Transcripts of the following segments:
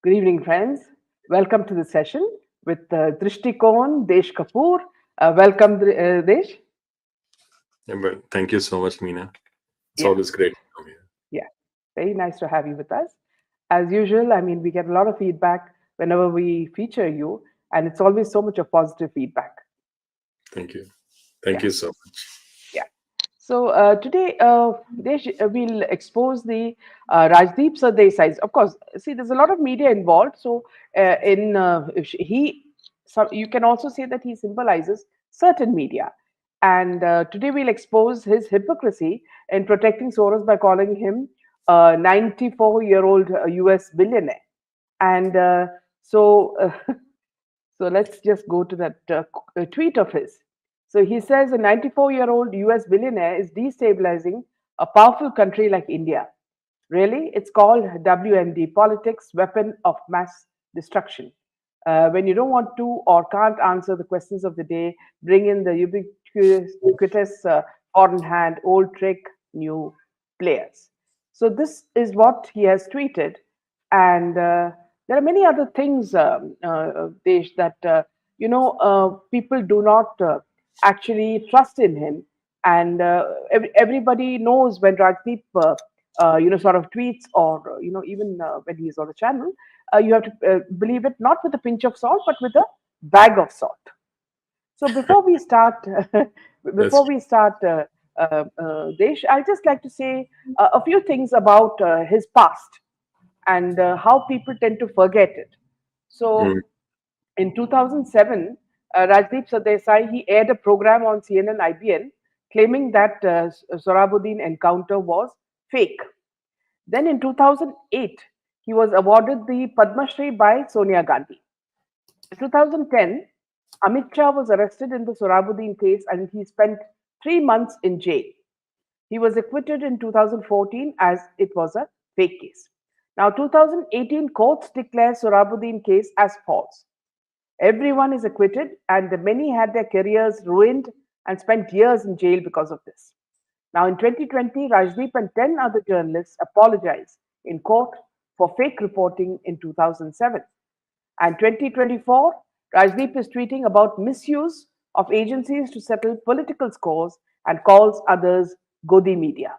Good evening, friends. Welcome to the session with Drishtikon Desh Kapoor. Welcome, Desh. Yeah, but thank you so much, Meena. It's Yeah, always great to come here. yeah. Very nice to have you with us. As usual, I mean, we get a lot of feedback whenever we feature you, and it's always so much of positive feedback. Thank you. Yeah, Thank you so much. yeah. So today, Desh, we'll expose the Rajdeep Sardesai's. Of course, see, there's a lot of media involved. So in he, so you can also say that he symbolizes certain media. And today we'll expose his hypocrisy in protecting Soros by calling him a 94-year-old US billionaire. And so let's just go to that tweet of his. So he says a 94-year-old US billionaire is destabilizing a powerful country like India. Really? It's called WMD, politics, weapon of mass destruction. When you don't want to or can't answer the questions of the day, bring in the ubiquitous foreign hand, old trick, new players. So this is what he has tweeted, and there are many other things, Desh, that people do not actually trust in him, and everybody knows when Rajdeep, sort of tweets, or even when he's on a channel, you have to believe it not with a pinch of salt, but with a bag of salt. So before we start, That's before we start, Desh, I'd just like to say a few things about his past and how people tend to forget it. mm, So in 2007, Rajdeep Sardesai, he aired a program on CNN IBN claiming that Sorabuddin encounter was fake. Then in 2008, he was awarded the Padma Shri by Sonia Gandhi. In 2010, Amit Shah was arrested in the Sorabuddin case and he spent 3 months in jail. He was acquitted in 2014 as it was a fake case. Now, 2018 courts declare Sorabuddin case as false. Everyone is acquitted, and many had their careers ruined and spent years in jail because of this. Now, in 2020, Rajdeep and 10 other journalists apologized in court for fake reporting in 2007. And 2024, Rajdeep is tweeting about misuse of agencies to settle political scores and calls others Godi media.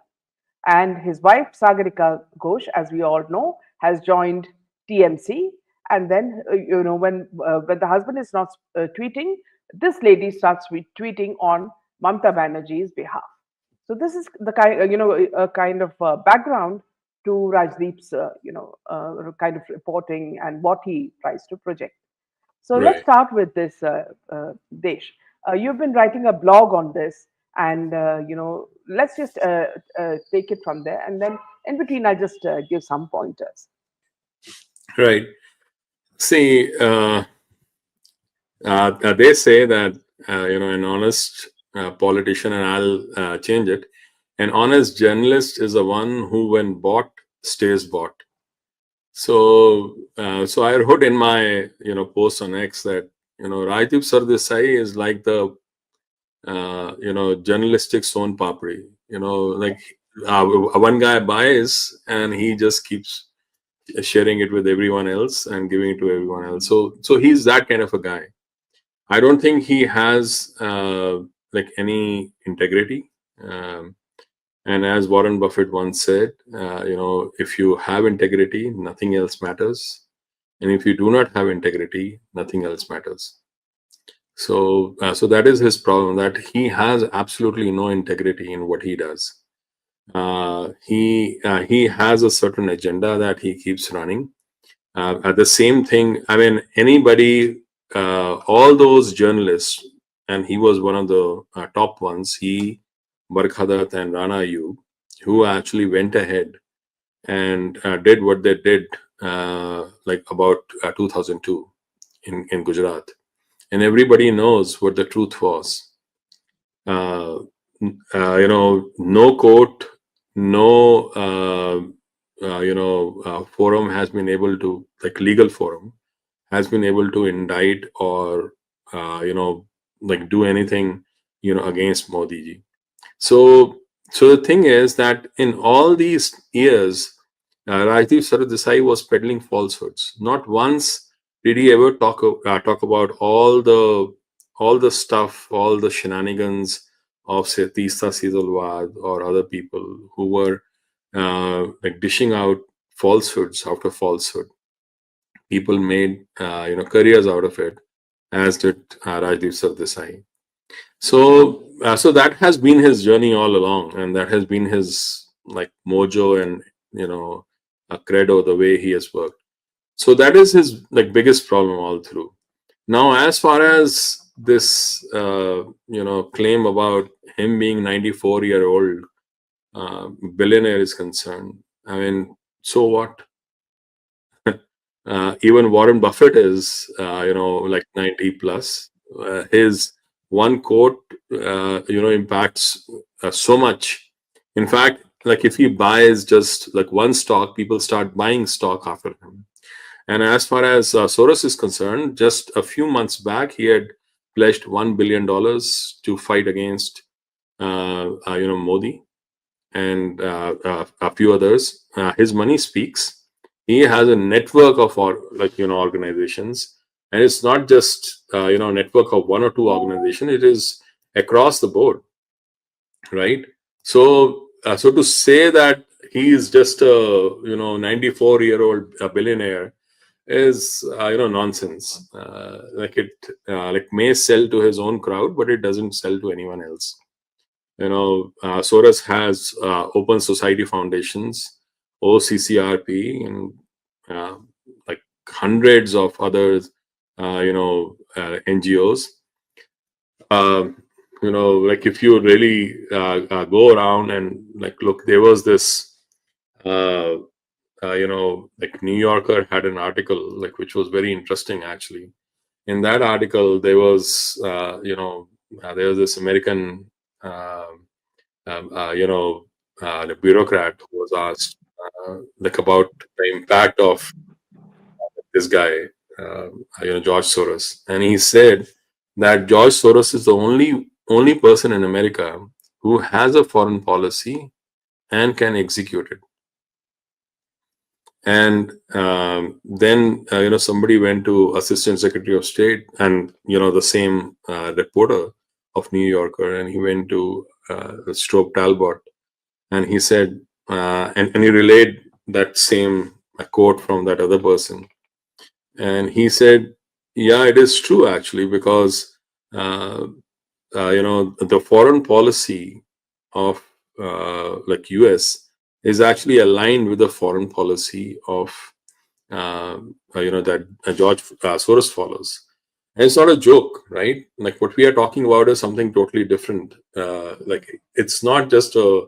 And his wife, Sagarika Ghosh, as we all know, has joined TMC. And then, when the husband is not tweeting, this lady starts tweeting on Mamta Banerjee's behalf. So this is the kind, a kind of background to Rajdeep's, kind of reporting and what he tries to project. So let's right. start with this, Desh. You've been writing a blog on this, and let's just take it from there, and then in between, I'll just give some pointers. Right. See, they say that, an honest politician, and I'll change it, an honest journalist is the one who, when bought, stays bought. So I wrote in my, post on X that, Rajdeep Sardesai is like the, journalistic Son Papri. Like one guy buys and he just keeps sharing it with everyone else and giving it to everyone else. So he's that kind of a guy. I don't think he has like any integrity. And as Warren Buffett once said, if you have integrity, nothing else matters. And if you do not have integrity, nothing else matters. So that is his problem, that he has absolutely no integrity in what he does. He has a certain agenda that he keeps running. At the same thing, I mean, anybody, all those journalists, and he was one of the top ones, he, Barkhadat and Rana Ayub, who actually went ahead and did what they did like about 2002 in Gujarat. And everybody knows what the truth was. No court, no forum has been able to, like legal forum, has been able to indict or like do anything against Modi ji. So the thing is that in all these years, Rajdeep Sardesai was peddling falsehoods. Not once did he ever talk about all the stuff, all the shenanigans of say Tista Seedalwad or other people who were like dishing out falsehoods after falsehood. People made careers out of it, as did Rajdeep Sardesai. So that has been his journey all along, and that has been his like mojo and a credo the way he has worked. So that is his like biggest problem all through. Now, as far as this claim about him being 94-year-old billionaire is concerned, I mean, so what? Even Warren Buffett is, like 90 plus. His one quote, impacts so much. In fact, like if he buys just like one stock, people start buying stock after him. And as far as Soros is concerned, just a few months back, he had pledged $1 billion to fight against, Modi and a few others. His money speaks. He has a network of organizations, and it's not just network of one or two organizations. It is across the board, right? So to say that he is just a 94-year-old billionaire is nonsense. Like it like may sell to his own crowd, but it doesn't sell to anyone else. Soros has Open Society Foundations, OCCRP, and uh, like hundreds of other, NGOs. Um, like if you really go around and like look, there was this, uh, like New Yorker had an article like which was very interesting actually. In that article, there was this American. um the bureaucrat who was asked like about the impact of this guy, George Soros, and he said that George Soros is the only person in America who has a foreign policy and can execute it. And then somebody went to Assistant Secretary of State, and the same reporter of New Yorker, and he went to Stroke Talbot, and he said, and he relayed that same quote from that other person, and he said, yeah, it is true actually, because the foreign policy of like US is actually aligned with the foreign policy of that George Soros follows. And it's not a joke, right? Like what we are talking about is something totally different. Like it's not just a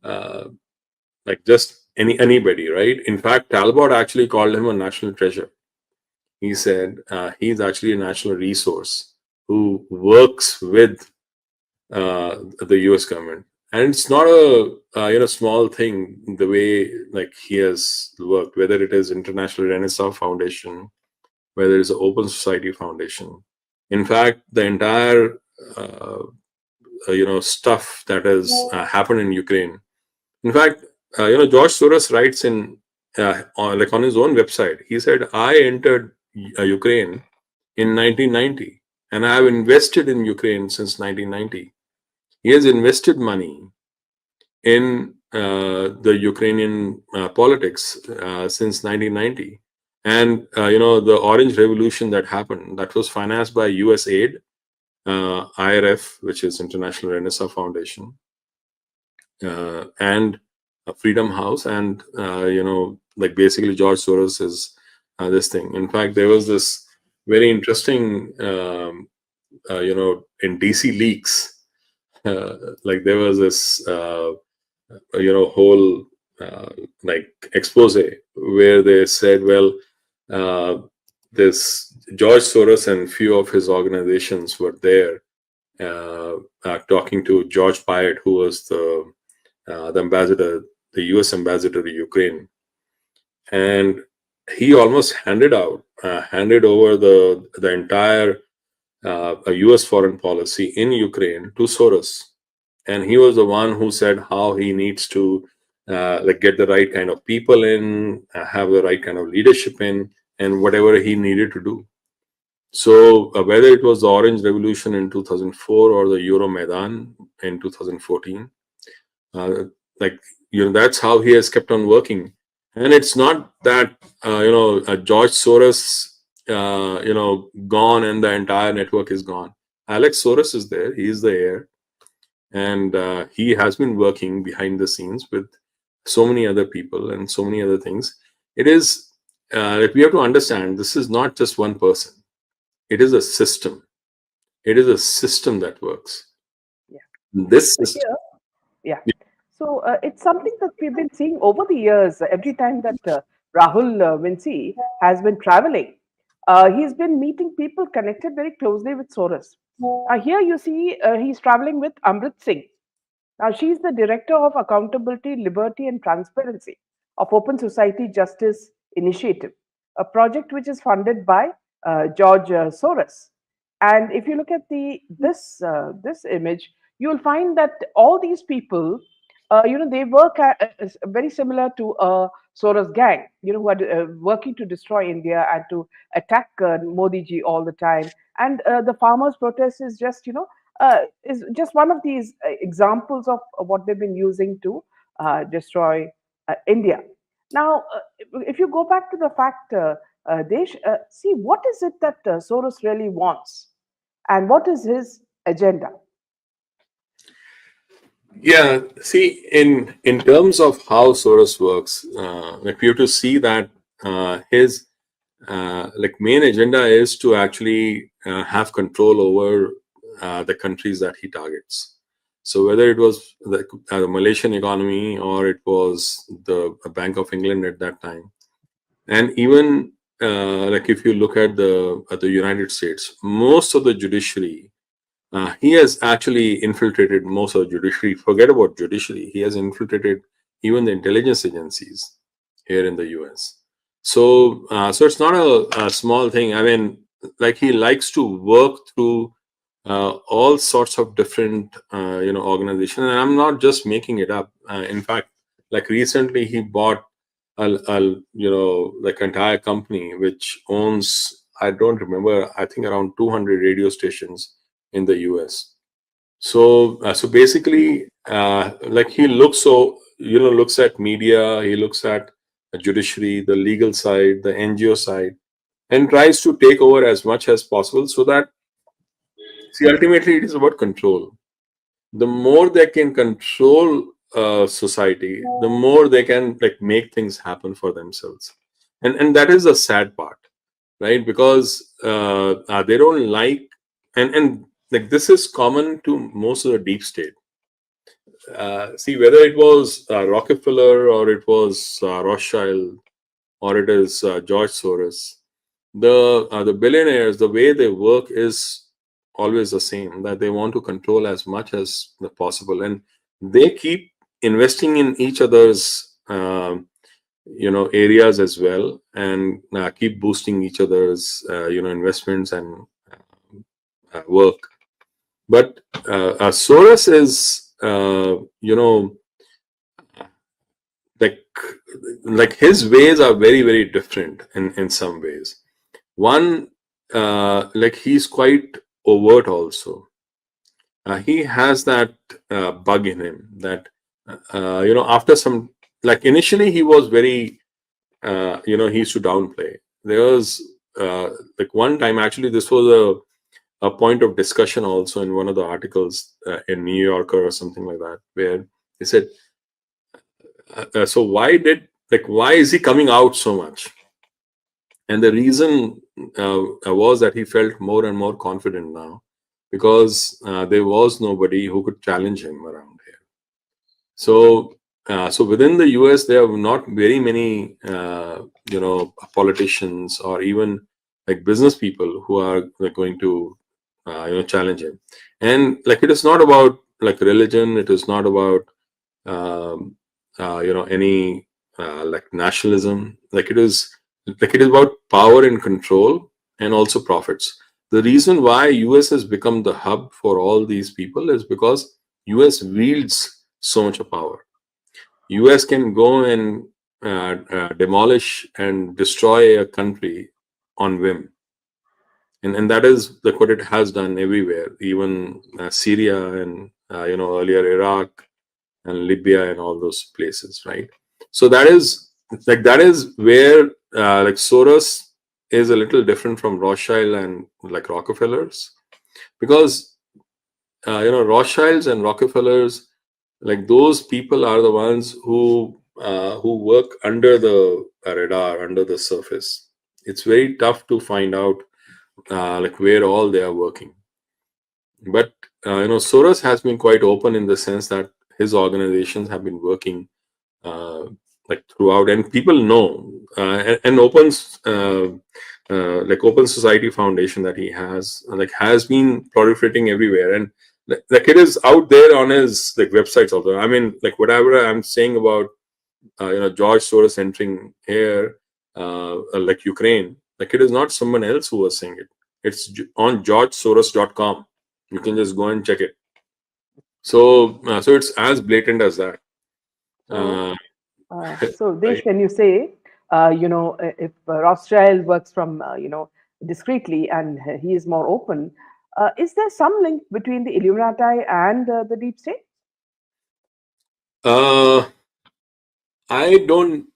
uh, like just anybody, right? In fact, Talbot actually called him a national treasure. He said he's actually a national resource who works with the U.S. government, and it's not a small thing. The way like he has worked, whether it is International Renaissance Foundation, whether it's the Open Society Foundation. In fact, the entire stuff that has happened in Ukraine. In fact, George Soros writes on his own website. He said, "I entered Ukraine in 1990, and I have invested in Ukraine since 1990." He has invested money in the Ukrainian politics since 1990, and the Orange Revolution that happened, that was financed by U.S. aid, IRF, which is International Renaissance Foundation, and Freedom House, and like basically George Soros is this thing. In fact, there was this very interesting, in DC leaks, like there was this, whole like expose where they said, well, uh, this George Soros and few of his organizations were there talking to George Pyatt, who was the ambassador, the U.S. ambassador to Ukraine, and he almost handed over the entire U.S. foreign policy in Ukraine to Soros, and he was the one who said how he needs to like get the right kind of people in, have the right kind of leadership in, and whatever he needed to do. So whether it was the Orange Revolution in 2004 or the Euromaidan in 2014, uh, like that's how he has kept on working. And it's not that George Soros gone and the entire network is gone. Alex Soros is there. He is the heir, and he has been working behind the scenes with so many other people and so many other things. It is like we have to understand this is not just one person. It is a system. It is a system that works. Yeah. This So system. here, yeah. So it's something that we've been seeing over the years. Every time that Rahul Vinci has been traveling, he's been meeting people connected very closely with Soros. Here you see he's traveling with Amrit Singh. Now, she's the Director of Accountability, Liberty and Transparency of Open Society Justice Initiative, a project which is funded by George Soros. And if you look at this image, you'll find that all these people, they work very similar to a Soros gang, who are working to destroy India and to attack Modi ji all the time. And the farmers' protest is just one of these examples of what they've been using to destroy India. Now, if you go back to the fact, Desh, see what is it that Soros really wants, and what is his agenda? Yeah, see, in terms of how Soros works, like we have to see that his like main agenda is to actually have control over the countries that he targets. So whether it was the Malaysian economy or it was the Bank of England at that time, and even like if you look at the United States, most of the judiciary, he has actually infiltrated most of the judiciary. Forget about judiciary. He has infiltrated even the intelligence agencies here in the US. So, so it's not a small thing. I mean, like he likes to work through all sorts of different, organizations. And I'm not just making it up. In fact, like recently, he bought like entire company which owns, I don't remember, I think around 200 radio stations in the US. So so basically, like he looks looks at media, he looks at the judiciary, the legal side, the NGO side, and tries to take over as much as possible. So that, see, ultimately it is about control. The more they can control society, the more they can like make things happen for themselves, and that is the sad part, right? Because they don't like, and like this is common to most of the deep state. See, whether it was Rockefeller or it was Rothschild or it is George Soros, the billionaires, the way they work is always the same. That they want to control as much as possible, and they keep investing in each other's areas as well, and keep boosting each other's investments and work. But Soros is like his ways are very very different in some ways. One, like he's quite overt also. He has that bug in him that after some, like initially he was very he used to downplay. There was like one time, actually this was a point of discussion also in one of the articles in New Yorker or something like that, where he said, so why is he coming out so much? And the reason was that he felt more and more confident now because there was nobody who could challenge him around here. So, so within the US, there are not very many, politicians or even like business people who are like, going to, challenge him. And like it is not about like religion. It is not about, any like nationalism. Like it is about power and control and also profits. The reason why US has become the hub for all these people is because US wields so much of power. US can go and demolish and destroy a country on whim, and that is like what it has done everywhere, even Syria and earlier Iraq and Libya and all those places, right? So that is where like Soros is a little different from Rothschild and like Rockefellers, because Rothschilds and Rockefellers, like those people are the ones who work under the radar, under the surface. It's very tough to find out like where all they are working. But Soros has been quite open in the sense that his organizations have been working uh, like throughout, and people know, and like Open Society Foundation that he has like has been proliferating everywhere, and like it is out there on his like websites also. I mean, like whatever I'm saying about George Soros entering here, like Ukraine, like it is not someone else who was saying it. It's on georgesoros.com. You can just go and check it. So it's as blatant as that. So, Uh, so Desh, right. when you say, if Rothschild works from, discreetly and he is more open, is there some link between the Illuminati and the deep state? Uh, I don't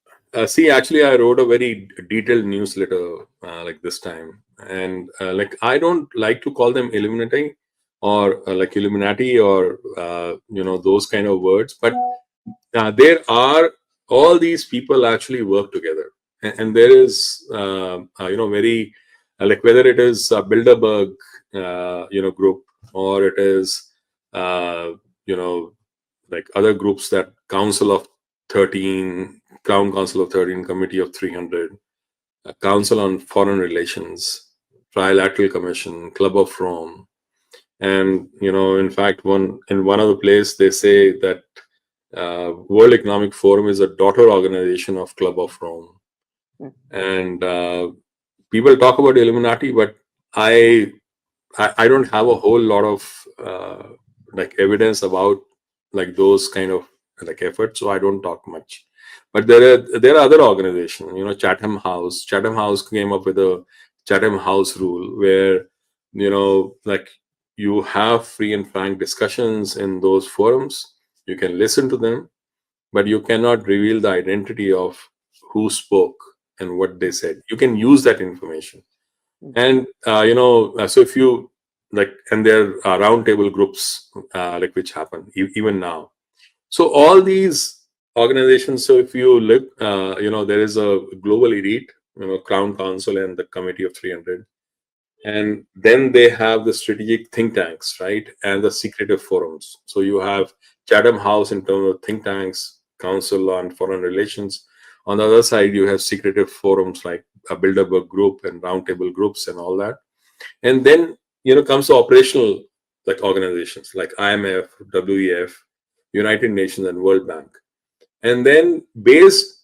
see. Actually, I wrote a very detailed newsletter like this time, and like I don't like to call them Illuminati or like Illuminati or those kind of words, but there are all these people actually work together, and there is very like whether it is Bilderberg group, or it is uh, you know like other groups, that Council of 13, Crown Council of 13, Committee of 300, Council on Foreign Relations, Trilateral Commission, Club of Rome. And in fact, one of the place they say that World Economic Forum is a daughter organization of Club of Rome. Mm, And people talk about Illuminati, but I I don't have a whole lot of like evidence about like those kind of like efforts, so I don't talk much. But there are other organizations, Chatham House. Chatham House came up with a Chatham House rule where like you have free and frank discussions in those forums. You can listen to them, but you cannot reveal the identity of who spoke and what they said. You can use that information, mm, and so if you like, and there are roundtable groups like which happen even now. So all these organizations, so if you look, there is a global elite, Crown Council and the Committee of 300, and then they have the strategic think tanks, right, and the secretive forums. So you have Chatham House in terms of think tanks, Council on Foreign Relations. On the other side, you have secretive forums like a Bilderberg group and roundtable groups and all that. And then comes to operational like organizations like IMF, WEF, United Nations, and World Bank. And then based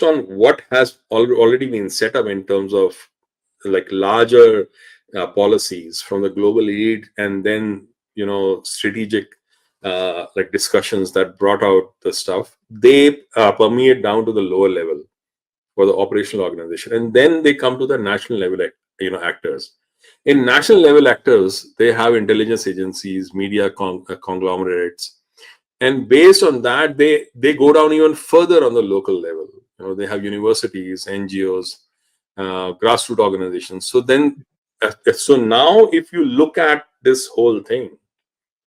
on what has already been set up in terms of like larger policies from the global elite, and then strategic like discussions that brought out the stuff, they permeate down to the lower level for the operational organization, and then they come to the national level actors. In national level actors, they have intelligence agencies, media conglomerates, and based on that, they go down even further on the local level. They have universities, NGOs, grassroots organizations. So then so now if you look at this whole thing,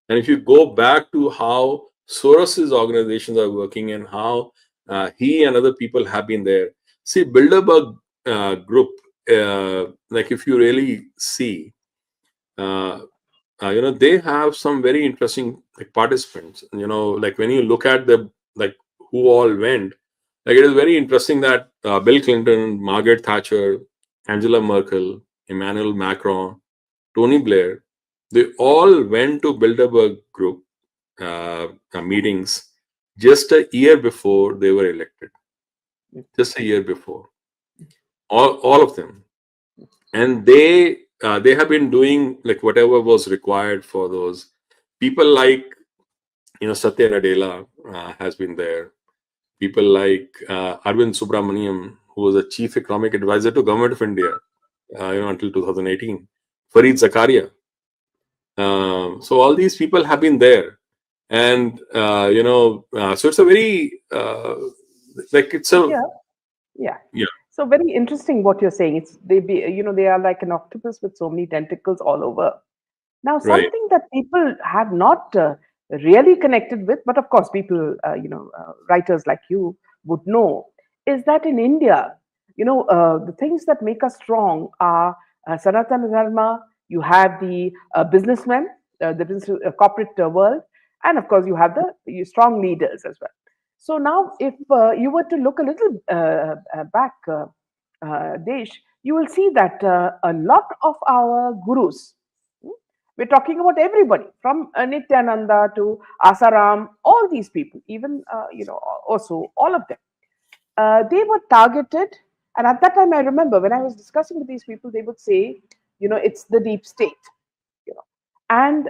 and if you go back to how Soros's organizations are working, and how he and other people have been there. See, Bilderberg group, like if you really see, uh, they have some very interesting like participants. Like when you look at the like who all went, like it is very interesting that Bill Clinton, Margaret Thatcher, Angela Merkel, Emmanuel Macron, Tony Blair, they all went to Bilderberg Group meetings just a year before they were elected. mm, Just a year before, all of them, and they have been doing like whatever was required for those people. Like Satya Nadella has been there. people like Arvind Subramaniam, who was a chief economic advisor to Government of India, until 2018. Fareed Zakaria. So all these people have been there, and so it's a very like it's a Yeah, yeah. yeah, So very interesting what you're saying. They are like an octopus with so many tentacles all over. Now, right, something that people have not really connected with, but of course, people, writers like you would know, is that in India, the things that make us strong are Sanatana Dharma, you have the businessmen, the business, corporate world, and of course, you have the strong leaders as well. So now, if you were to look a little back, Desh, you will see that a lot of our gurus, we're talking about everybody from Nityananda to Asaram, all these people, even, also all of them. They were targeted. And at that time, I remember when I was discussing with these people, they would say, it's the deep state. You know. And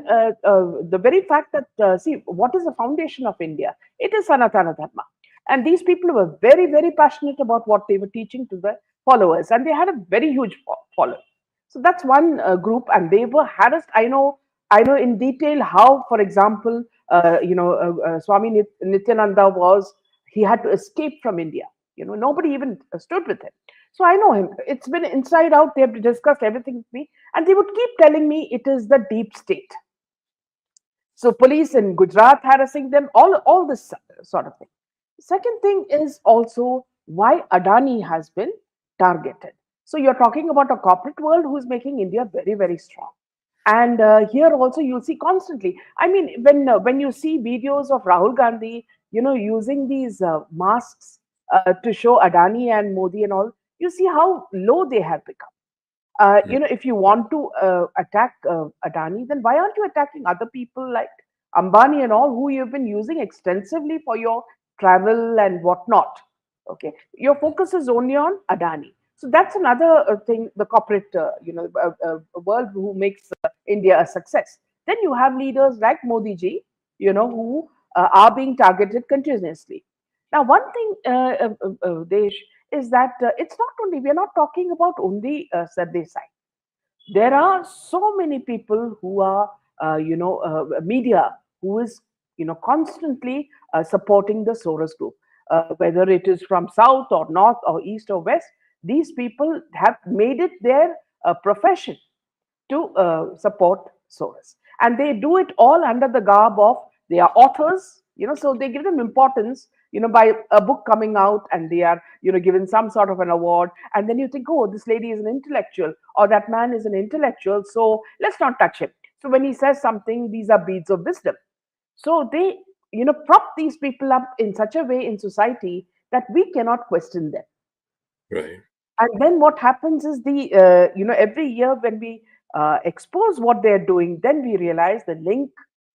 the very fact that, see, what is the foundation of India? It is Sanatana Dharma. And these people were very, very passionate about what they were teaching to the followers. And they had a very huge following. So that's one group, and they were harassed. I know in detail how, for example, Swami Nityananda was. He had to escape from India. Nobody even stood with him. So I know him. It's been inside out. They have discussed everything with me, and they would keep telling me it is the deep state. So police in Gujarat harassing them, all this sort of thing. Second thing is also why Adani has been targeted. So you're talking about a corporate world who's making India very, very strong. And here also you'll see constantly. I mean, when you see videos of Rahul Gandhi, using these masks to show Adani and Modi and all, you see how low they have become. mm, If you want to attack Adani, then why aren't you attacking other people like Ambani and all, who you've been using extensively for your travel and whatnot? Okay, your focus is only on Adani. So that's another thing. The corporate, world who makes India a success. Then you have leaders like Modi ji, who are being targeted continuously. Now, one thing, Desh, is that it's not only, we're not talking about only Sardesai. There are so many people who are, media, who is, constantly supporting the Soros group. Whether it is from south or north or east or west, these people have made it their profession to support Soros. And they do it all under the garb of they are authors, so they give them importance, by a book coming out, and they are, given some sort of an award. And then you think, oh, this lady is an intellectual, or that man is an intellectual, so let's not touch him. So when he says something, these are beads of wisdom. So they, prop these people up in such a way in society that we cannot question them. right. And then what happens is every year when we expose what they're doing, then we realize the link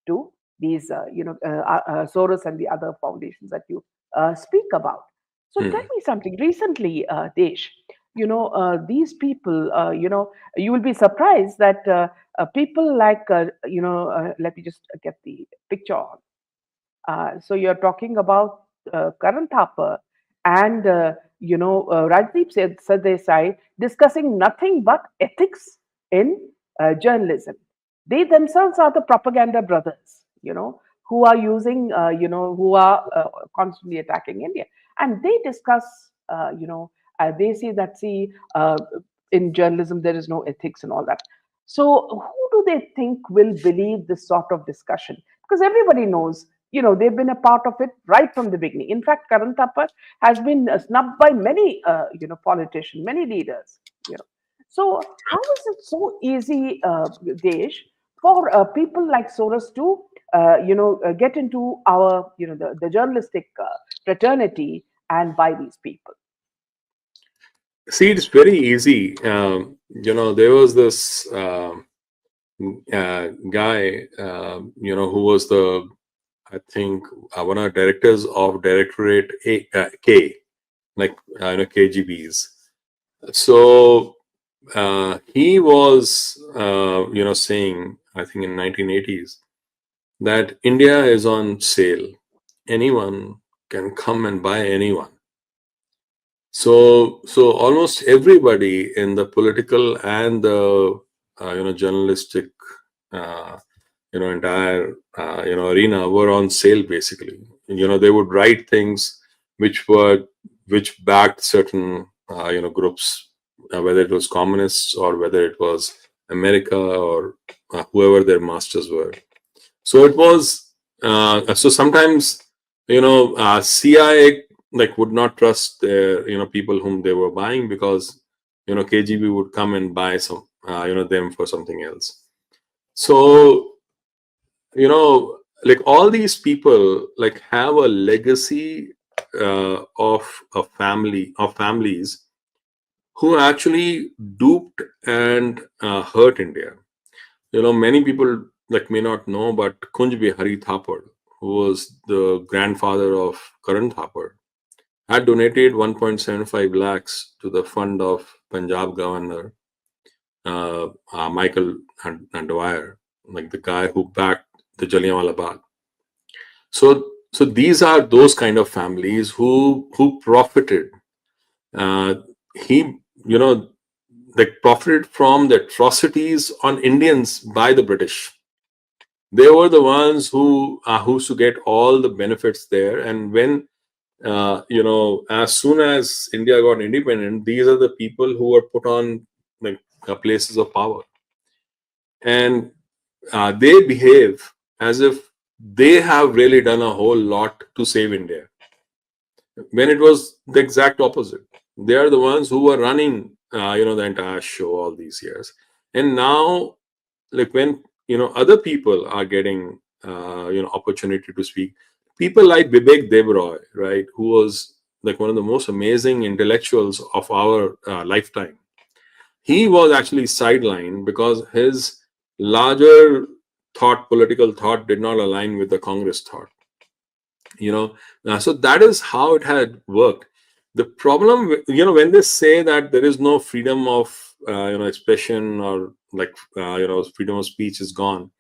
to these Soros and the other foundations that you speak about. So tell Mm. me something. Recently, Desh, these people, you will be surprised that people like let me just get the picture on. So you're talking about Karan Thapar and Rajdeep Sardesai discussing nothing but ethics in journalism. They themselves are the propaganda brothers, who are using, who are constantly attacking India, and they discuss, they say that, see, in journalism there is no ethics and all that. So who do they think will believe this sort of discussion? Because everybody knows, they've been a part of it right from the beginning. In fact, Karan Thapar has been snubbed by many, politicians, many leaders. So how is it so easy, Desh, for people like Soros to, get into our, the journalistic fraternity and buy these people? See, it's very easy. There was this guy, who was I think, one of the directors of Directorate K, like, KGBs. So he was, saying, I think in 1980s, that India is on sale. Anyone can come and buy anyone. So almost everybody in the political and the journalistic uh, entire arena were on sale basically. They would write things which were which backed certain groups, whether it was communists or whether it was America or whoever their masters were. So it was so sometimes CIA like would not trust their people whom they were buying, because KGB would come and buy some them for something else. So like all these people like have a legacy of a family of families who actually duped and hurt India. Many people like may not know, but Kunj Bihari Thapar, who was the grandfather of Karan Thapar, had donated 1.75 lakhs to the fund of Punjab governor Michael Dwyer, like the guy who backed the Jallianwala Bagh. So these are those kind of families who profited. Uh, he you know they profited from the atrocities on Indians by the British. They were the ones who used to get all the benefits there. And when as soon as India got independent, these are the people who were put on like places of power, and they behave as if they have really done a whole lot to save India, when it was the exact opposite. They are the ones who were running, the entire show all these years, and now, like when other people are getting, opportunity to speak, people like Vivek Devroy, right, who was like one of the most amazing intellectuals of our lifetime. He was actually sidelined because his larger political thought, did not align with the Congress thought. So that is how it had worked. The problem, when they say that there is no freedom of expression, or like freedom of speech is gone,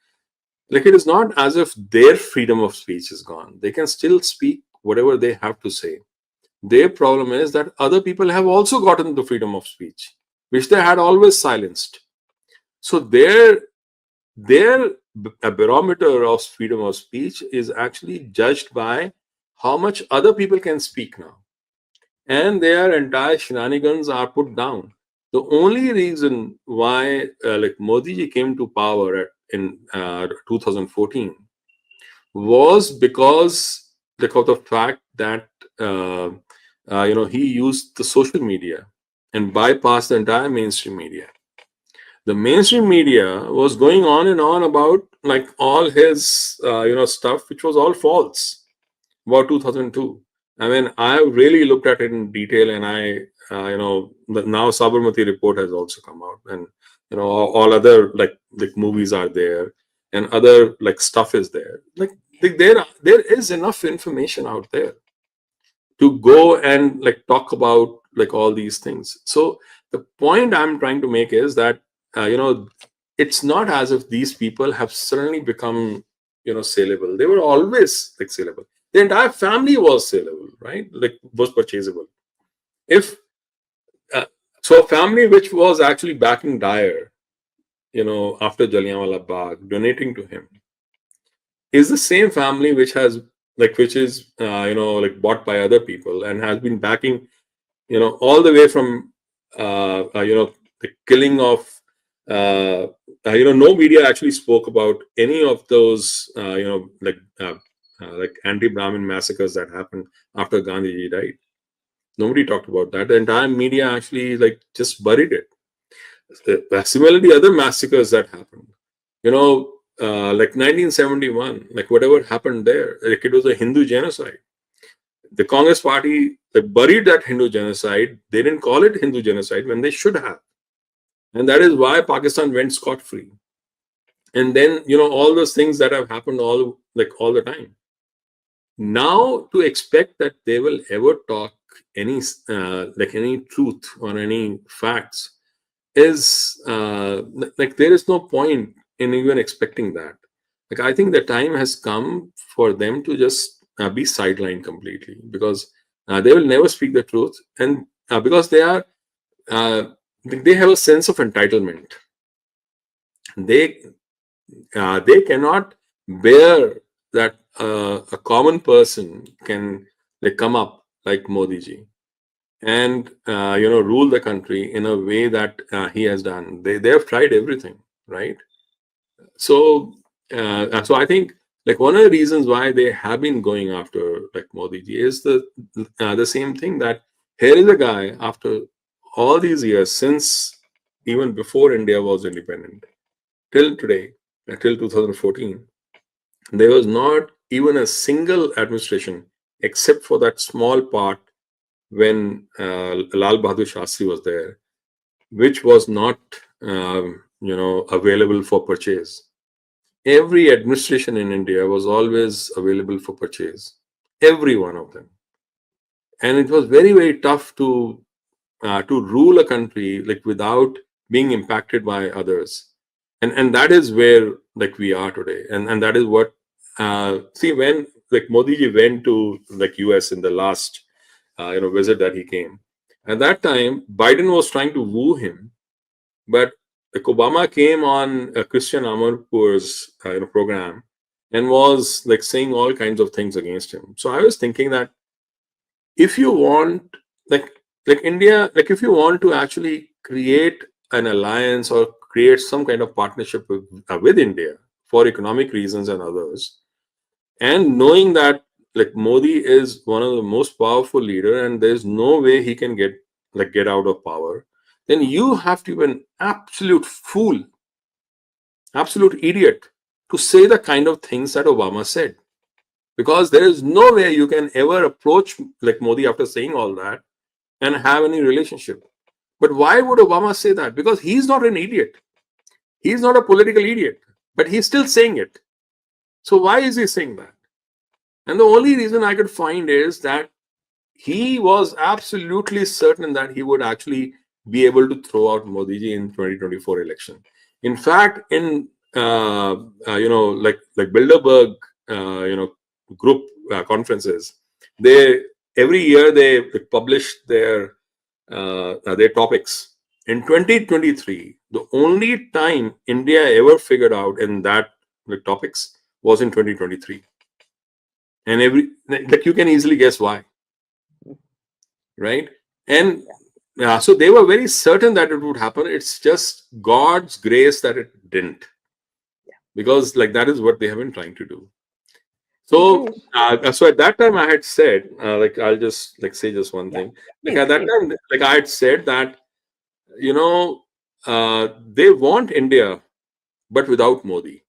like it is not as if their freedom of speech is gone. They can still speak whatever they have to say. Their problem is that other people have also gotten the freedom of speech, which they had always silenced. So their barometer of freedom of speech is actually judged by how much other people can speak now, and their entire shenanigans are put down. The only reason why like Modi ji came to power in 2014 was because of the fact that he used the social media and bypassed the entire mainstream media. The mainstream media was going on and on about like all his stuff, which was all false about 2002. I mean, I really looked at it in detail, and I now Sabarmati report has also come out, and all other like movies are there, and other like stuff is there. Like there is enough information out there to go and like talk about like all these things. So the point I'm trying to make is that it's not as if these people have suddenly become saleable. They were always like saleable. The entire family was saleable, right? Like was purchasable. If uh, so, a family which was actually backing Dyer, after Jallianwala Bagh, donating to him, is the same family which has which is like bought by other people and has been backing all the way from the killing of no media actually spoke about any of those like anti-Brahmin massacres that happened after Gandhiji died. Nobody talked about that. The entire media actually like just buried it. Similarly, other massacres that happened, like 1971, like whatever happened there, like it was a Hindu genocide. The Congress party, they buried that Hindu genocide. They didn't call it Hindu genocide when they should have. And that is why Pakistan went scot-free. And then, all those things that have happened all the time. Now to expect that they will ever talk any any truth or any facts is like there is no point in even expecting that. Like I think the time has come for them to just be sidelined completely, because they will never speak the truth, and because uh, they have a sense of entitlement. They they cannot bear that a common person can like come up like Modi ji and rule the country in a way that he has done. They have tried everything, right? So so I think like one of the reasons why they have been going after like Modi ji is the same thing, that here is a guy after all these years, since even before India was independent till today, till 2014, there was not even a single administration except for that small part when Lal Bahadur Shastri was there, which was not available for purchase. Every administration in India was always available for purchase, every one of them, and it was very very tough to rule a country like without being impacted by others, and that is where like we are today, and that is what see when like Modi ji went to like US in the last visit that he came. At that time, Biden was trying to woo him, but like Obama came on Christian Amarpur's program and was like saying all kinds of things against him. So I was thinking that if you want like like India, like if you want to actually create an alliance or create some kind of partnership with India for economic reasons and others, and knowing that like Modi is one of the most powerful leader and there's no way he can get out of power, then you have to be an absolute fool, absolute idiot to say the kind of things that Obama said, because there is no way you can ever approach like Modi after saying all that and have any relationship. But why would Obama say that? Because he's not an idiot. He's not a political idiot, but he's still saying it. So why is he saying that? And the only reason I could find is that he was absolutely certain that he would actually be able to throw out Modi ji in 2024 election. In fact, in like Bilderberg group conferences, they every year they publish their topics. In 2023, the only time India ever figured out in that the topics was in 2023, and every like you can easily guess why, right? And so they were very certain that it would happen. It's just God's grace that it didn't, because like that is what they have been trying to do. So, So Desh, so at that time I had said like I'll just like say just one yeah, thing. Like please, at that please. time, like I had said that you know they want India, but without Modi.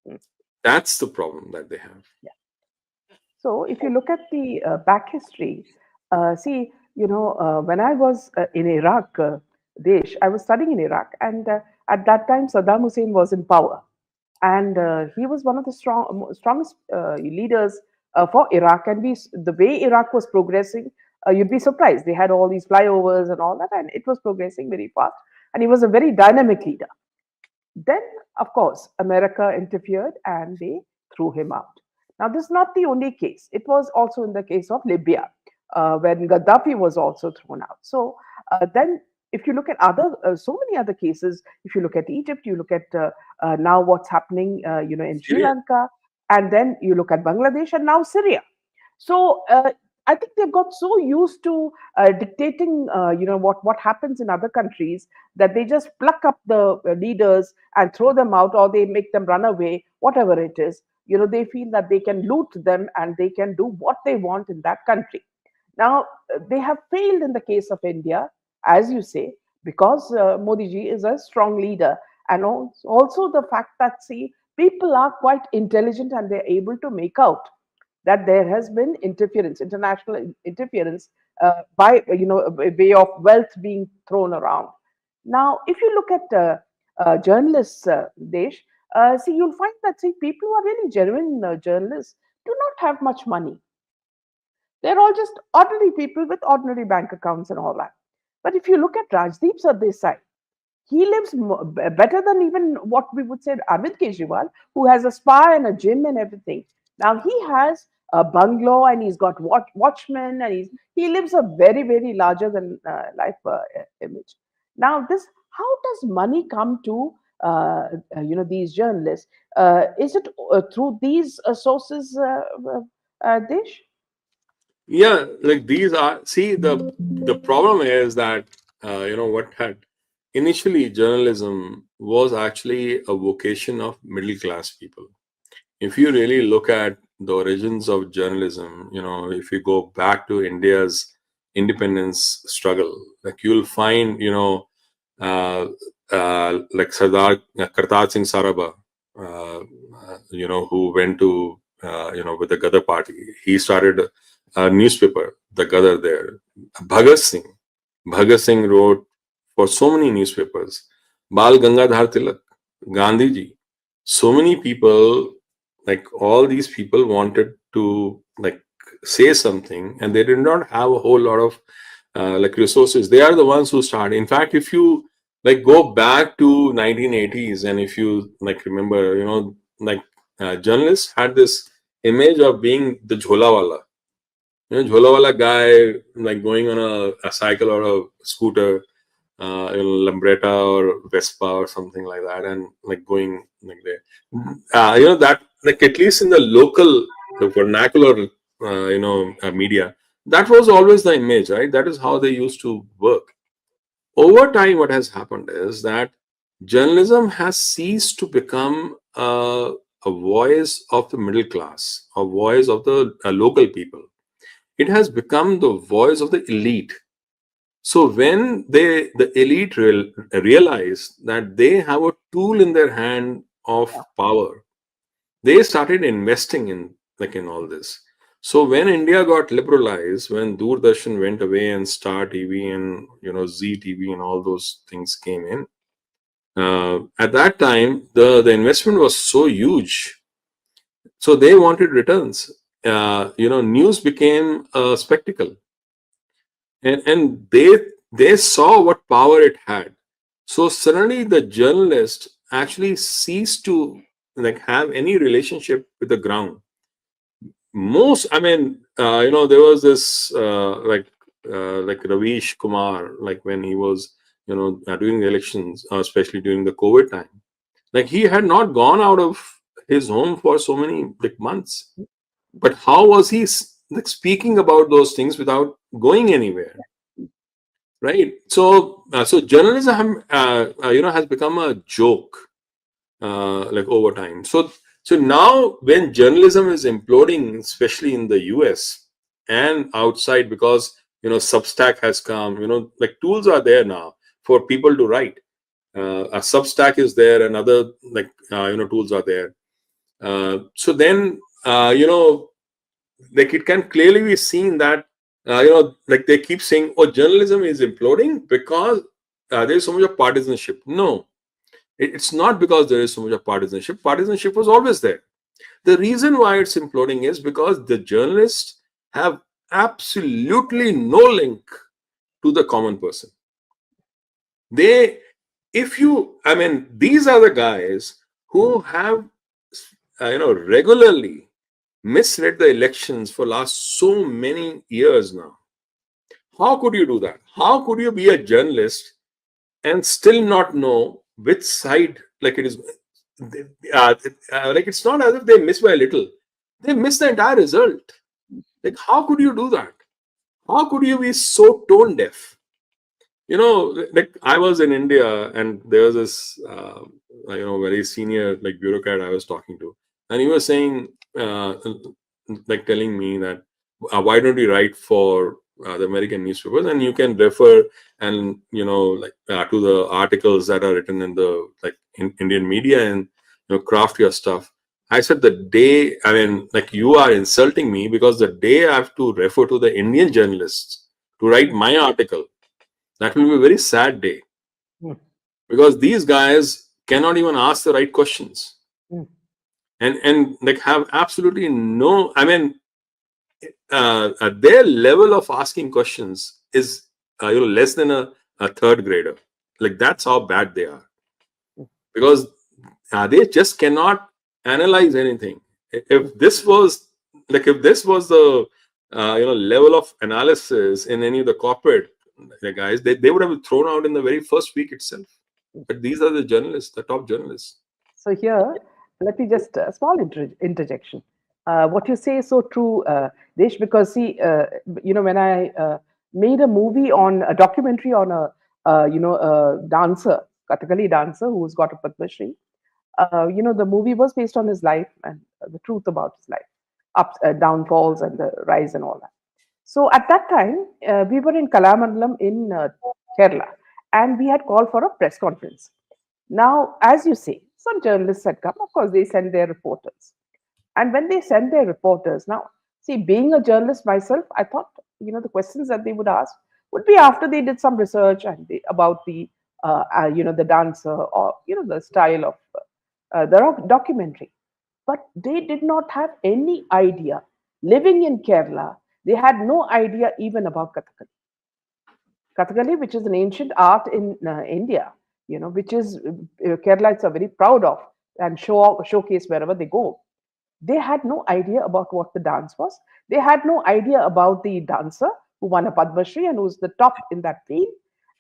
Mm, That's the problem that they have. yeah. So, if you look at the back history, see, when I was in Iraq, Desh, I was studying in Iraq, and at that time, Saddam Hussein was in power, and he was one of the strongest leaders for Iraq. And the way Iraq was progressing, you'd be surprised. They had all these flyovers and all that, and it was progressing very fast. And he was a very dynamic leader. Then, of course, America interfered and they threw him out. Now, this is not the only case. It was also in the case of Libya, when Gaddafi was also thrown out. So then, if you look at so many other cases, if you look at Egypt, you look at now what's happening, in Sri Syria. Lanka, and then you look at Bangladesh and now Syria. So I think they've got so used to dictating, what happens in other countries, that they just pluck up the leaders and throw them out, or they make them run away, whatever it is. They feel that they can loot them and they can do what they want in that country. Now, they have failed in the case of India, as you say, because Modi ji is a strong leader. And also the fact that, see, people are quite intelligent and they're able to make out that there has been interference, international interference, by a way of wealth being thrown around. Now, if you look at journalists, Desh, see, you'll find that, see, people who are really genuine journalists do not have much money. They're all just ordinary people with ordinary bank accounts and all that. But if you look at Rajdeep Sardesai, he lives better than even what we would say Arvind Kejriwal, who has a spa and a gym and everything. Now he has a bungalow, and he's got watchmen, and he lives a very, very larger than life image. Now, this how does money come to these journalists? Is it through these sources, Desh? Yeah, like these are, see, the problem is that what had initially journalism was actually a vocation of middle class people. If you really look at the origins of journalism, if you go back to India's independence struggle, like you'll find, uh, like Sardar Kartar Singh Sarabha, who went to, with the Gadar party. He started a newspaper, the Gadar there. Bhagat Singh. Bhagat Singh wrote for so many newspapers. Bal Gangadhar Tilak, Gandhi ji. So many people, like all these people wanted to like say something, and they did not have a whole lot of like resources. They are the ones who started. In fact, if you like go back to 1980s, and if you like remember, like journalists had this image of being the jhola wala, jhola wala guy, like going on a cycle or a scooter, Lambretta or Vespa or something like that, and like going like there. That like at least in the local, the vernacular, media, that was always the image, right? That is how they used to work. Over time, what has happened is that journalism has ceased to become a voice of the middle class, a voice of the local people. It has become the voice of the elite. So when the elite realized that they have a tool in their hand of power, they started investing in all this. So when India got liberalized, when Doordarshan went away and Star TV and Z TV and all those things came in, at that time the investment was so huge. So they wanted returns. News became a spectacle, and they saw what power it had. So suddenly the journalist actually ceased to like have any relationship with the ground. Most, I mean, there was this like Ravish Kumar, like when he was during the elections, especially during the COVID time, like he had not gone out of his home for so many like months. But how was he like speaking about those things without going anywhere? Right. So journalism has become a joke like over time. So now when journalism is imploding, especially in the US and outside, because Substack has come, like tools are there now for people to write. A Substack is there, and other like tools are there. So then like it can clearly be seen that like they keep saying, oh, journalism is imploding because there is so much of partisanship. No, it's not because there is so much of partisanship. Partisanship was always there. The reason why it's imploding is because the journalists have absolutely no link to the common person. They, if you, I mean, these are the guys who have, regularly misread the elections for last so many years now. How could you do that? How could you be a journalist and still not know which side, like it is, like it's not as if they miss by a little, they miss the entire result. Like, how could you do that? How could you be so tone deaf? Like I was in India, and there was this very senior like bureaucrat I was talking to, and he was saying like telling me that why don't you write for the American newspapers, and you can refer and like to the articles that are written in the like in Indian media, and craft your stuff. I said, the day, I mean, like you are insulting me, because the day I have to refer to the Indian journalists to write my article, that will be a very sad day, Mm, because these guys cannot even ask the right questions, mm, and like have absolutely no, I mean, their level of asking questions is less than a third grader. Like that's how bad they are, mm, because they just cannot analyze anything. If this was like if this was the level of analysis in any of the corporate guys, they would have thrown out in the very first week itself. But these are the journalists, the top journalists. So here, let me just a small interjection. What you say is so true, Desh, because see, when I made a movie on a documentary on a dancer, Kathakali dancer who's got a Padma Shri. The movie was based on his life and the truth about his life, ups, downfalls, and the rise and all that. So at that time, we were in Kalamandalam in Kerala, and we had called for a press conference. Now, as you say, some journalists had come. Of course, they sent their reporters. And when they sent their reporters, now, see, being a journalist myself, I thought, the questions that they would ask would be after they did some research and about the dancer or, the style of the documentary. But they did not have any idea. Living in Kerala, they had no idea even about Kathakali. Kathakali, which is an ancient art in India, which is Keralites are very proud of and showcase wherever they go. They had no idea about what the dance was. They had no idea about the dancer who won a Padma Shri and who's the top in that field.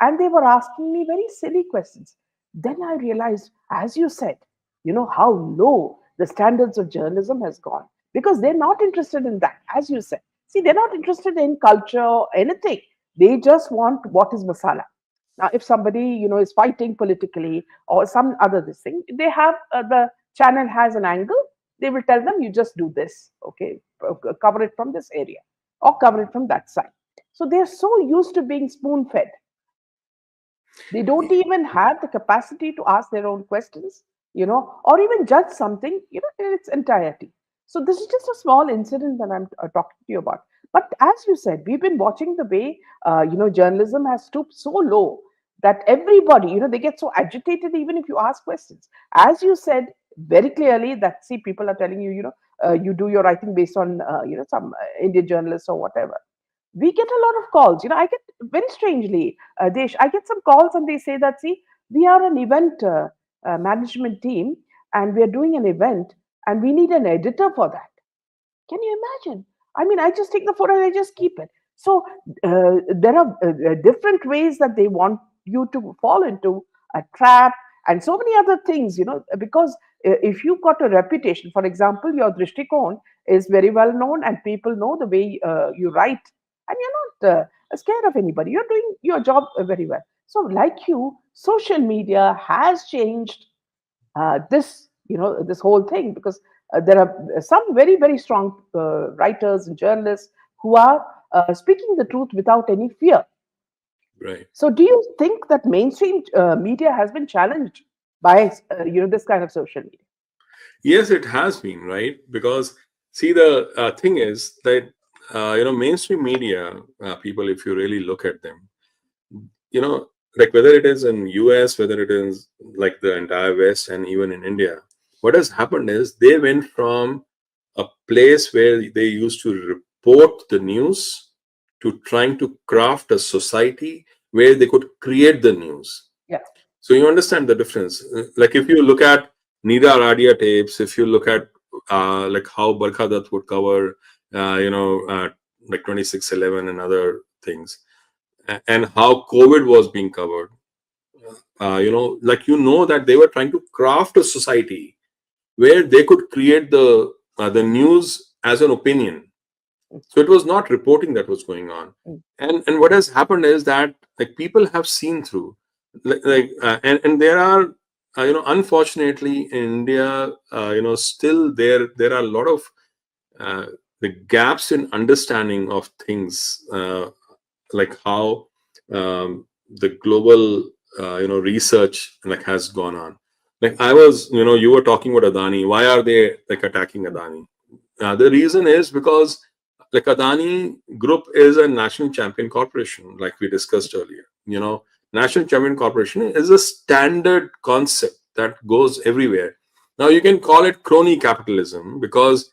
And they were asking me very silly questions. Then I realized, as you said, how low the standards of journalism has gone because they're not interested in that, as you said. See, they're not interested in culture or anything. They just want what is masala. Now, if somebody is fighting politically or some other this thing, they have the channel has an angle. They will tell them you just do this, okay, cover it from this area or cover it from that side. So they're so used to being spoon fed. They don't even have the capacity to ask their own questions, or even judge something, in its entirety. So this is just a small incident that I'm talking to you about. But as you said, we've been watching the way, journalism has stooped so low that everybody, they get so agitated even if you ask questions. As you said very clearly that, see, people are telling you, you do your writing based on, some Indian journalists or whatever. We get a lot of calls. I get very strangely, Desh, I get some calls and they say that, see, we are an event management team and we are doing an event and we need an editor for that. Can you imagine? I mean, I just take the photo and I just keep it. So there are different ways that they want you to fall into a trap and so many other things, because if you've got a reputation, for example, your Drishtikon is very well known and people know the way you write and you're not scared of anybody. You're doing your job very well. So, like you, social media has changed this whole thing because there are some very very strong writers and journalists who are speaking the truth without any fear. Right. So do you think that mainstream media has been challenged by this kind of social media? Yes, it has been, right? Because see, the thing is that mainstream media people, if you really look at them, you know, like whether it is in US, whether it is like the entire West, and even in India, what has happened is they went from a place where they used to report the news to trying to craft a society where they could create the news. Yeah. So you understand the difference. Like if you look at Nida Radia tapes, if you look at like how Barkha Dutt would cover, like 2611 and other things, and how COVID was being covered, that they were trying to craft a society where they could create the news as an opinion. So it was not reporting that was going on. Mm. And what has happened is that like people have seen through, and there are unfortunately in India, still there are a lot of the gaps in understanding of things, like how the global research like has gone on. Like I was, you were talking about Adani. Why are they like attacking Adani? The reason is because like Adani Group is a national champion corporation, like we discussed earlier. National champion corporation is a standard concept that goes everywhere. Now you can call it crony capitalism because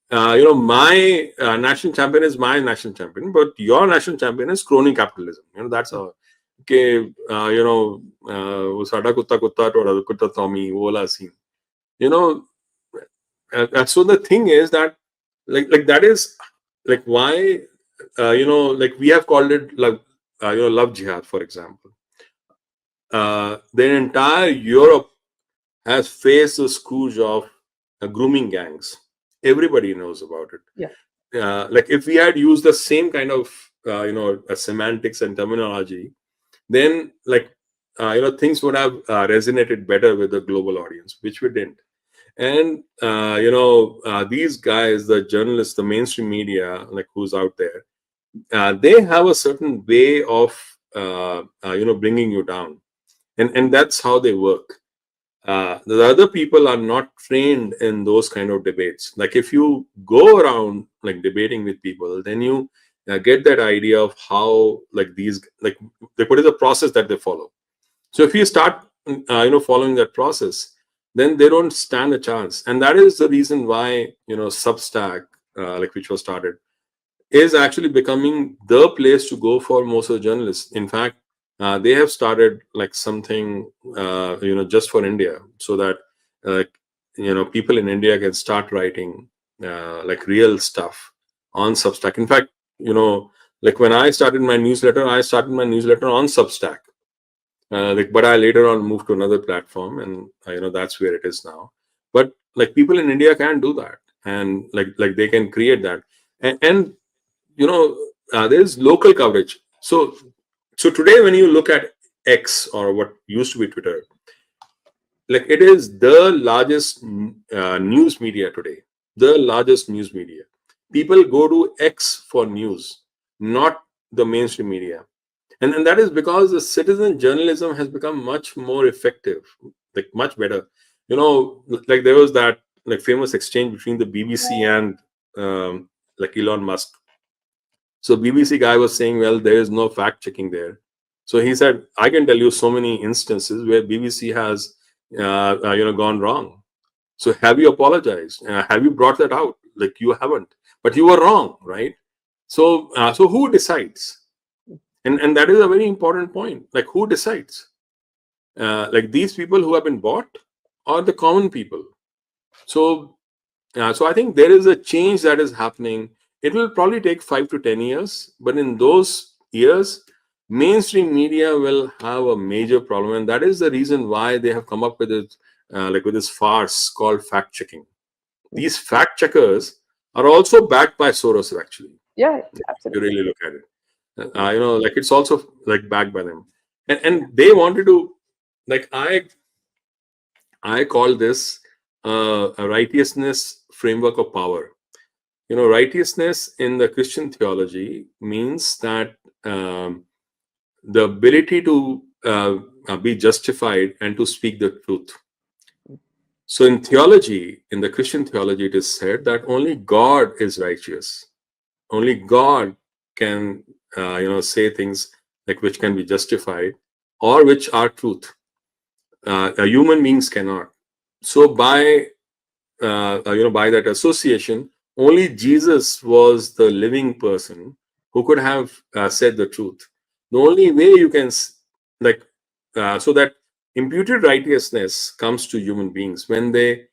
my national champion is my national champion, but your national champion is crony capitalism. That's a okay. वो साडा कुत्ता कुत्ता टोड़ा कुत्ता Tommy वो वाला scene. You know, so the thing is that like that is like why like we have called it like love jihad, for example. The entire Europe has faced the scourge of grooming gangs. Everybody knows about Yeah. it. Like if we had used the same kind of semantics and terminology, then like things would have resonated better with the global audience, which we didn't. And these guys, the journalists, the mainstream media, like who's out there, they have a certain way of bringing you down, and that's how they work. The other people are not trained in those kind of debates. Like if you go around like debating with people, then you get that idea of how like these like they put it a process that they follow. So if you start following that process, then they don't stand a chance. And that is the reason why Substack, like which was started, is actually becoming the place to go for most of the journalists. In fact, they have started like something just for India, so that uh, people in India can start writing like real stuff on Substack. In fact, like when I started my newsletter, I started my newsletter on Substack. Like, but I later on moved to another platform, and that's where it is now. But like people in India can do that, and like they can create that, and there's local coverage. So today, when you look at X, or what used to be Twitter, like it is the largest news media today. The largest news media. People go to X for news, not the mainstream media. And that is because the citizen journalism has become much more effective, like much better. Like there was that like famous exchange between the BBC and like Elon Musk. So BBC guy was saying, well, there is no fact checking there. So he said, I can tell you so many instances where BBC has gone wrong. So have you apologized? Have you brought that out? Like you haven't, but you were wrong, right? So who decides? And that is a very important point. Like who decides? Like these people who have been bought, or the common people? So I think there is a change that is happening. It will probably take 5 to 10 years, but in those years, mainstream media will have a major problem, and that is the reason why they have come up with it, like with this farce called fact checking. Mhm. These fact checkers are also backed by Soros, actually. Yeah, If you absolutely. really look at it, Yeah. like it's also like backed by them, and they wanted to, like I call this a righteousness framework of power. Righteousness in the Christian theology means that the ability to be justified and to speak the truth. So in theology, in the Christian theology, it is said that only God is righteous. Only God can say things like which can be justified or which are truth. Human beings cannot. So by that association, only Jesus was the living person who could have said the truth. The only way you can like so that imputed righteousness comes to human beings when they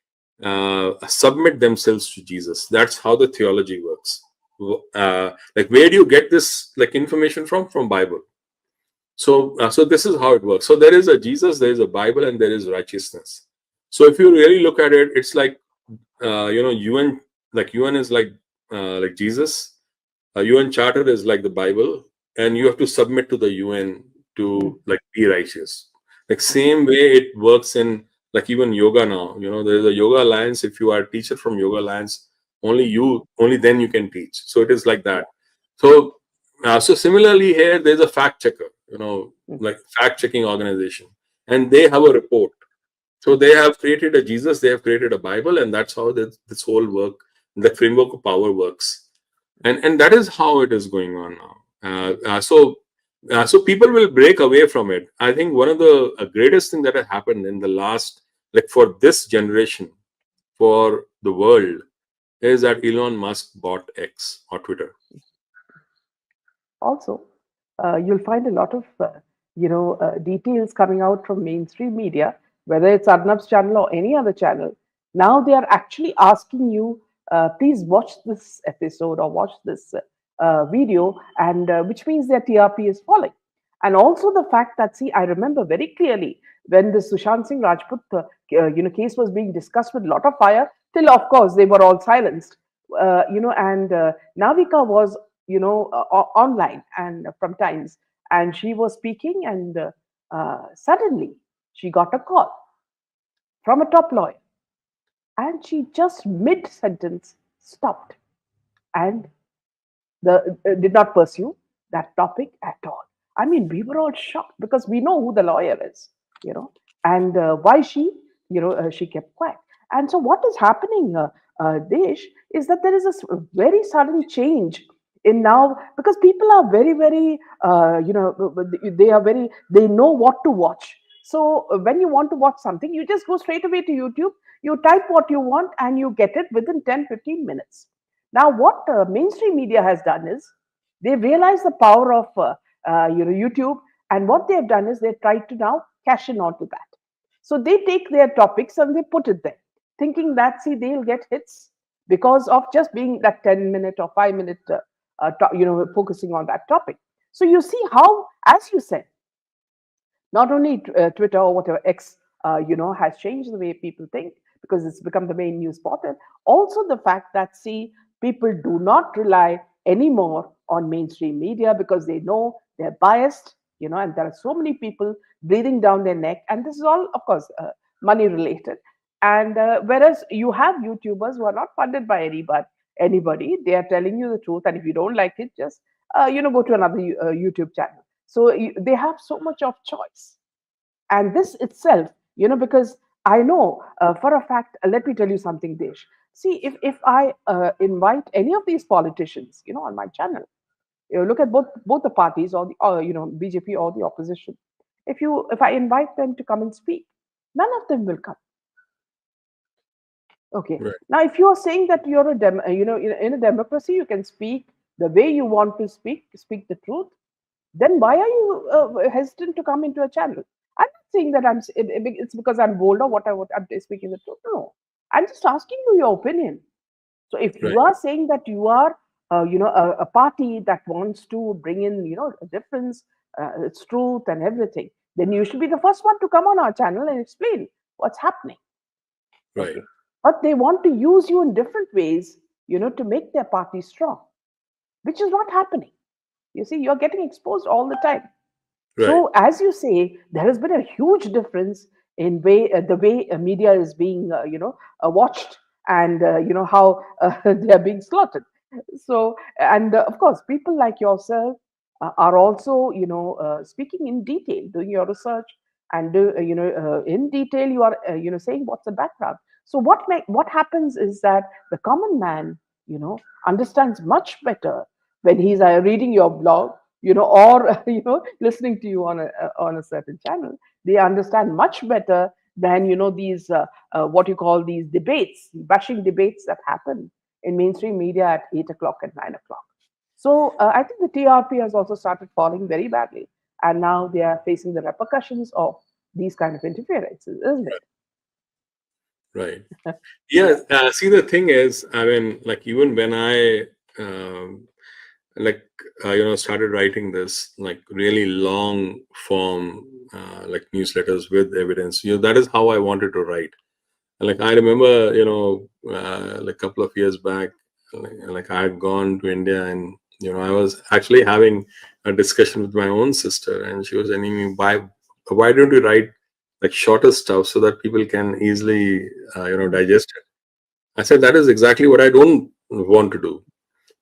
submit themselves to Jesus. That's how the theology works. Like where do you get this like information from Bible? So this is how it works. So there is a Jesus, there is a Bible, and there is righteousness. So if you really look at it, it's like UN, like UN is like Jesus. UN Charter is like the Bible, and you have to submit to the UN Mhm. to like be righteous. Like same way it works in like even yoga now. There is a Yoga Alliance. If you are a teacher from Yoga Alliance, only then you can teach. So it is like that. So similarly here, there's a fact checker. Mhm. Like fact checking organization, and they have a report. So they have created a Jesus, they have created a Bible, and that's how this whole work, the framework of power works, and that is how it is going on now. So people will break away from it. I think one of the greatest thing that has happened in the last, like for this generation, for the world, is that Elon Musk bought X or Twitter. Also, you'll find a lot of details coming out from mainstream media, whether it's Arnab's channel or any other channel. Now they are actually asking you please watch this episode or watch this video, and which means their TRP is falling. And also the fact that, see, I remember very clearly when the Sushant Singh Rajput case was being discussed with a lot of fire, till of course they were all silenced. And Navika was online and from Times, and she was speaking, and suddenly she got a call from a top lawyer, and she just mid sentence stopped and did not pursue that topic at all. I mean, we were all shocked because we know who the lawyer is, and why she kept quiet. And so, what is happening, Desh, is that there is a very sudden change in now, because people are very, very, they know what to watch. So, when you want to watch something, you just go straight away to YouTube, you type what you want, and you get it within 10-15 minutes. Now, what mainstream media has done is they realize the power of YouTube, and what they have done is they tried to now cash in onto that. So they take their topics and they put it there, thinking that, see, they'll get hits because of just being that 10-minute or 5-minute, focusing on that topic. So you see how, as you said, not only Twitter or whatever X, has changed the way people think because it's become the main news portal. Also, the fact that, see, people do not rely anymore on mainstream media because they know they're biased, and there are so many people breathing down their neck, and this is all, of course, money related. And whereas you have YouTubers who are not funded by anybody, they are telling you the truth, and if you don't like it, just go to another YouTube channel. So they have so much of choice. And this itself, because I know for a fact, let me tell you something, Desh. See, if I invite any of these politicians, on my channel, look at both the parties or the BJP or the opposition. If I invite them to come and speak, none of them will come. Okay. Right. Now, if you are saying that you're in a democracy, you can speak the way you want to speak the truth, then why are you hesitant to come into a channel? I'm not saying that it's because I'm bold or what I'm speaking the truth. No, I'm just asking you your opinion. So if Right. you are saying that you are, a party that wants to bring in, a difference, its truth and everything, then you should be the first one to come on our channel and explain what's happening. Right. Okay, but they want to use you in different ways, to make their party strong, which is not happening. You see, you're getting exposed all the time. Right. So, as you say, there has been a huge difference in the way media is being, watched, and how they are being slaughtered. So, and of course, people like yourself are also, speaking in detail, doing your research, and in detail, you are, saying what's the background. So, what happens is that the common man, understands much better when he's reading your blog, or listening to you on a certain channel. They understand much better than these what you call these debates, bashing debates that happen in mainstream media at 8 o'clock and 9 o'clock. So I think the TRP has also started falling very badly, and now they are facing the repercussions of these kind of interferences, isn't it? Right. Yeah. Yeah. See, the thing is, I mean, like, even when I um, like started writing this, like, really long form like newsletters with evidence, that is how I wanted to write. Like, I remember, like, a couple of years back, like I had gone to India, and I was actually having a discussion with my own sister, and she was telling me, why don't you write like shorter stuff so that people can easily digest it. I said, that is exactly what I don't want to do.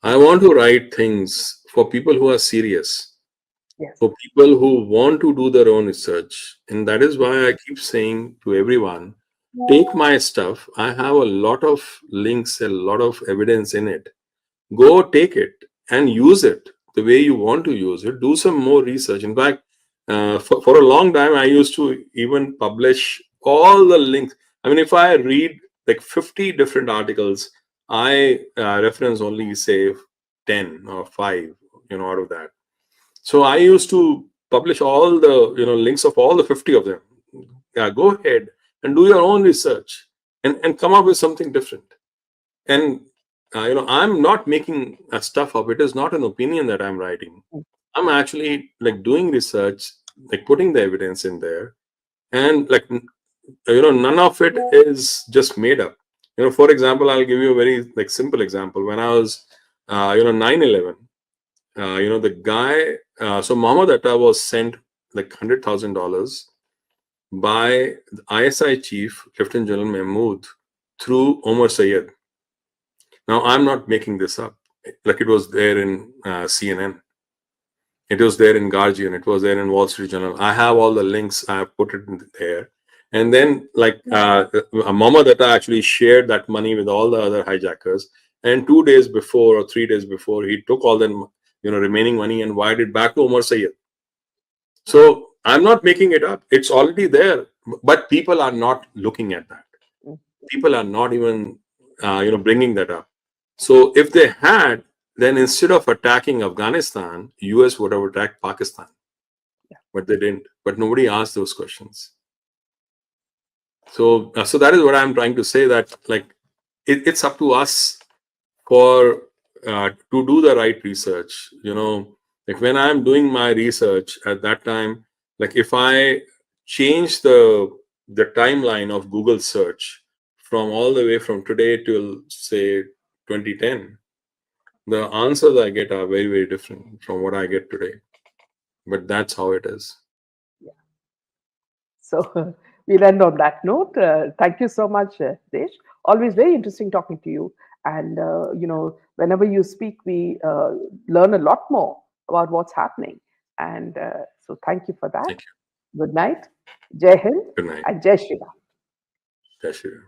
I want to write things for people who are serious, Yes. for people who want to do their own research. And that is why I keep saying to everyone, take my stuff. I have a lot of links, a lot of evidence in it. Go take it and use it the way you want to use it. Do some more research. In fact, for a long time, I used to even publish all the links. I mean, if I read like 50 different articles, I reference only, say, 10 or 5, out of that. So I used to publish all the links of all the 50 of them. Yeah, go ahead and do your own research and come up with something different. And I'm not making stuff up. It is not an opinion that I'm writing. I'm actually like doing research, like putting the evidence in there, and like none of it is just made up. For example, I'll give you a very like simple example. When I was 9/11, the guy, so Muhammad Atta was sent like $100,000 by the ISI chief, Lieutenant General Mahmood, through Omar Sayed. Now, I'm not making this up. Like it was there in CNN, it was there in Guardian, it was there in Wall Street Journal. I have all the links. I have put it in there. And then, like, Mohammed Atta actually shared that money with all the other hijackers. And 2 days before or 3 days before, he took all the remaining money and wired it back to Omar Sayed. So I'm not making it up. It's already there, but people are not looking at that. People are not even bringing that up. So if they had, then instead of attacking Afghanistan, US would have attacked Pakistan. But they didn't. But nobody asked those questions. So that is what I'm trying to say, that like it's up to us for to do the right research. Like when I'm doing my research at that time, like if I change the timeline of Google search from all the way from today till say 2010, the answers I get are very, very different from what I get today. But that's how it is. So we'll end on that note. Thank you so much, Desh. Always very interesting talking to you. And whenever you speak, we learn a lot more about what's happening. And so thank you for that. Thank you. Good night. Jai Hind Good night. and Jai Shri Ram. Jai Shri Ram.